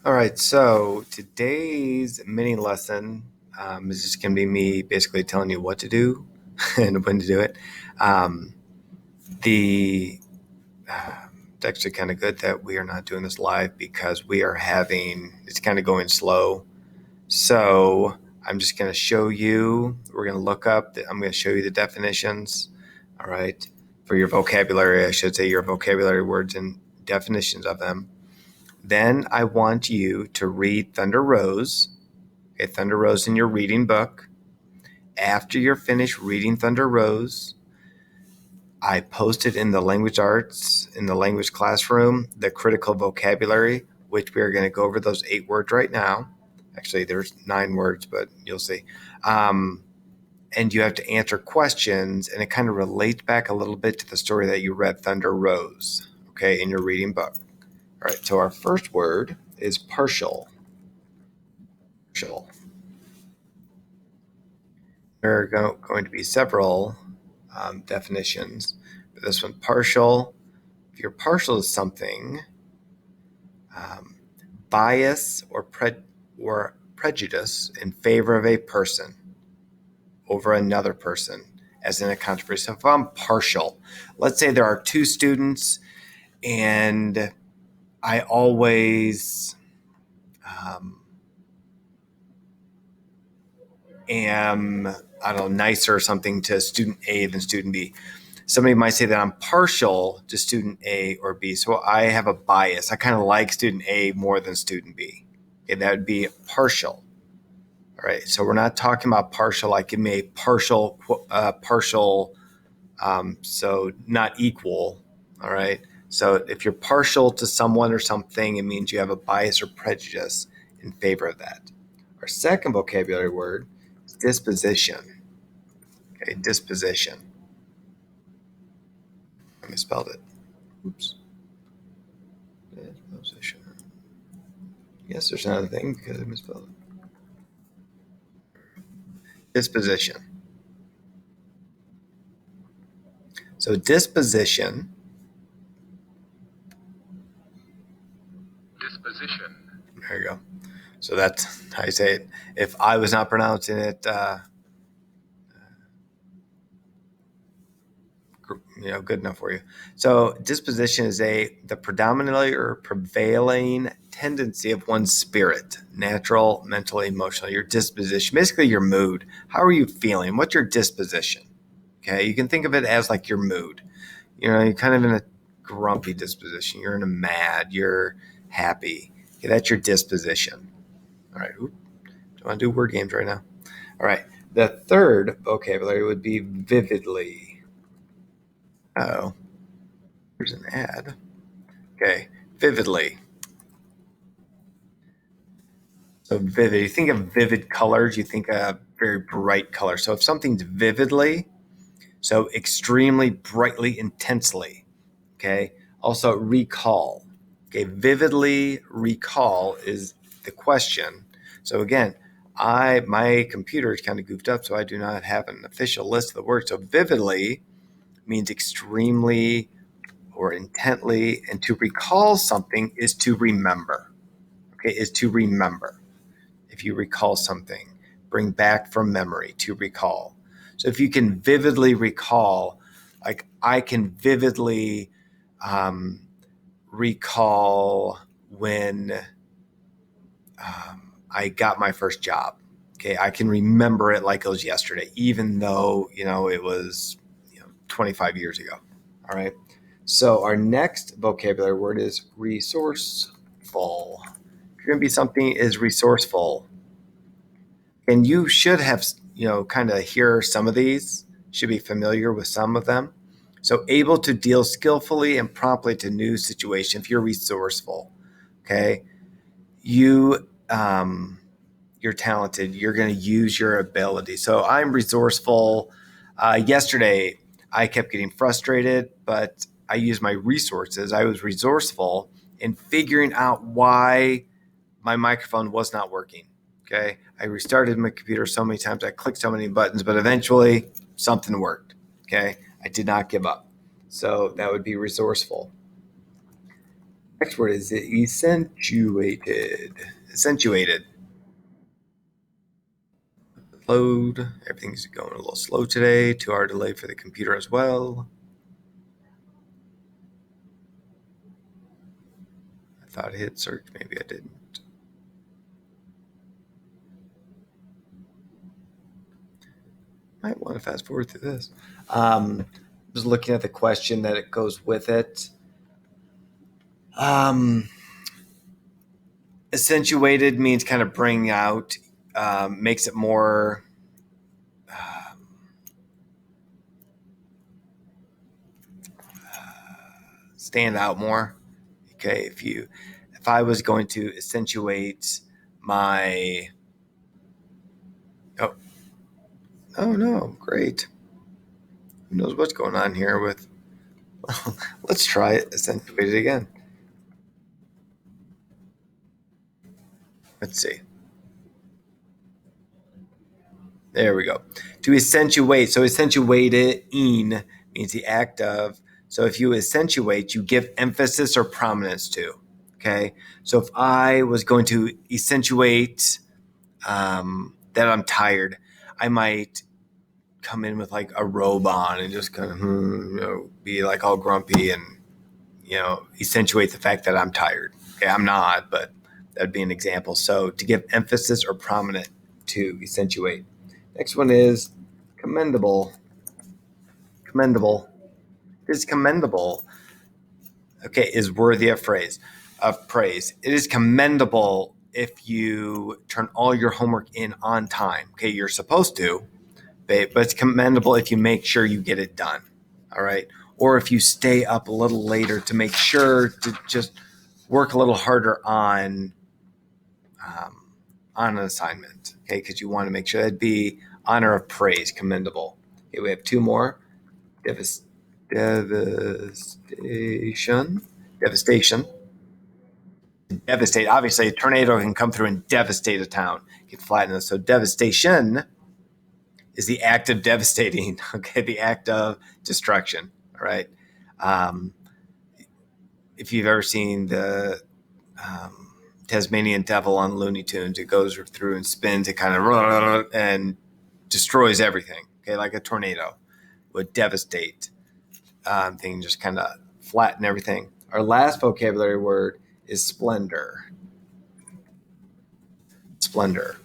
All right, so today's mini lesson is just going to be me basically telling you what to do and when to do it. Um, the It's actually kind of good that we are not doing this live because it's kind of going slow. So I'm just going to show you, we're going to I'm going to show you the definitions, all right, for your vocabulary, I should say your vocabulary words and definitions of them. Then I want you to read Thunder Rose. Okay, Thunder Rose in your reading book. After you're finished reading Thunder Rose, I posted in the language arts, in the language classroom, the critical vocabulary, which we are going to go over those 8 words right now. Actually, there's 9 words, but you'll see. And you have to answer questions, and it kind of relates back a little bit to the story that you read, Thunder Rose, okay, in your reading book. All right, so our first word is partial. Partial. There are going to be several definitions. But this one, partial. If you're partial to something, bias or prejudice in favor of a person over another person, as in a controversy. So if I'm partial, let's say there are 2 students, and I always am, I don't know, nicer or something to student A than student B. Somebody might say that I'm partial to student A or B. So I have a bias. I kind of like student A more than student B. Okay, that would be partial. All right. So we're not talking about partial like give me a partial, so not equal. All right. So if you're partial to someone or something, it means you have a bias or prejudice in favor of that. Our second vocabulary word is disposition. Okay, disposition. I misspelled it. Oops. Disposition. Yes, there's another thing because I misspelled it. Disposition. So disposition. Disposition. There you go. So that's how you say it. If I was not pronouncing it, good enough for you. So disposition is the predominantly or prevailing tendency of one's spirit, natural, mental, emotional. Your disposition, basically your mood. How are you feeling? What's your disposition? Okay, you can think of it as like your mood. You're kind of in a grumpy disposition. You're in a mad. You're happy. Okay, that's your disposition. All right. Do you want to do word games right now? All right. The third vocabulary would be vividly. Oh, here's an ad. Okay, vividly. So vivid, you think of vivid colors, you think of very bright colors. So if something's vividly, so extremely brightly, intensely. Okay. Also recall. Okay, vividly recall is the question. So again, my computer is kind of goofed up, so I do not have an official list of the words. So vividly means extremely or intently, and to recall something is to remember. Okay, is to remember. If you recall something, bring back from memory, to recall. So if you can vividly recall, like I can vividly recall when I got my first job. Okay, I can remember it like it was yesterday, even though it was 25 years ago. All right. So our next vocabulary word is resourceful. If you're going to be something is resourceful, and you should have kind of hear some of these. Should be familiar with some of them. So able to deal skillfully and promptly to new situation. If you're resourceful, okay, you're talented. You're going to use your ability. So I'm resourceful. Yesterday, I kept getting frustrated, but I used my resources. I was resourceful in figuring out why my microphone was not working. Okay. I restarted my computer so many times. I clicked so many buttons, but eventually something worked. Okay. I did not give up. So that would be resourceful. Next word is accentuated. Accentuated. Load. Everything's going a little slow today. 2-hour delay for the computer as well. I thought I hit search. Maybe I didn't. Might want to fast forward through this. Just looking at the question that it goes with it. Accentuated means kind of bring out, makes it more stand out more. Okay, if I was going to accentuate my oh no, great. Who knows what's going on here with let's try it, accentuate it again. Let's see. There we go. To accentuate. So accentuating means the act of. So if you accentuate, you give emphasis or prominence to. Okay. So if I was going to accentuate that I'm tired, I might come in with like a robe on and just kind of be like all grumpy and accentuate the fact that I'm tired. Okay, I'm not, but that'd be an example. So to give emphasis or prominent, to accentuate. Next one is commendable. Commendable. It is commendable. Okay, is worthy of praise. It is commendable if you turn all your homework in on time. Okay, you're supposed to, but it's commendable if you make sure you get it done. All right, or if you stay up a little later to make sure to just work a little harder on an assignment. Okay, because you want to make sure that'd be honor of praise, commendable. Okay, we have two more. Devastation. Devastate. Obviously, a tornado can come through and devastate a town, get flattened. So devastation is the act of devastating. Okay, the act of destruction. All right. If you've ever seen the Tasmanian Devil on Looney Tunes, it goes through and spins. It kind of and destroys everything. Okay, like a tornado would devastate. Thing just kind of flatten everything. Our last vocabulary word is splendor. Splendor.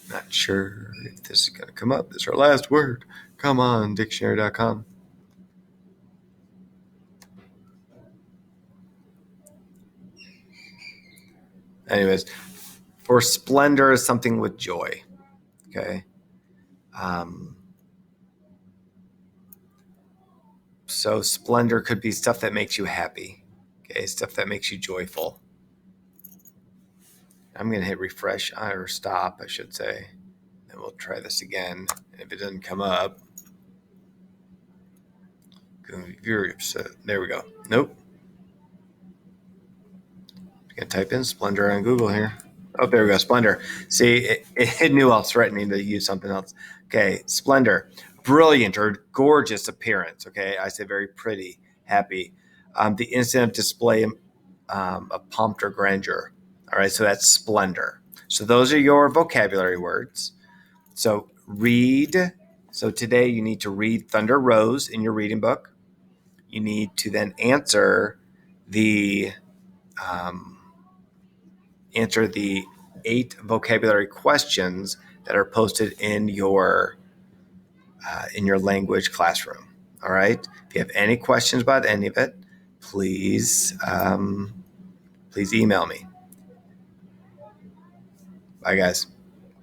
Not sure if this is going to come up. This is our last word. Come on, dictionary.com. Anyways, for splendor is something with joy. Okay. So splendor could be stuff that makes you happy. Okay, stuff that makes you joyful. I'm going to hit refresh or stop, I should say. And we'll try this again. If it doesn't come up, there we go. Nope. I'm going to type in splendor on Google here. Oh, there we go. Splendor. See, it knew I was threatening to use something else. Okay, splendor. Brilliant or gorgeous appearance. Okay, I say very pretty, happy. The instant of display of pomp or grandeur. All right, so that's splendor. So those are your vocabulary words. So read. So today you need to read Thunder Rose in your reading book. You need to then answer the 8 vocabulary questions that are posted in your language classroom. All right. If you have any questions about any of it, please email me. Bye, guys.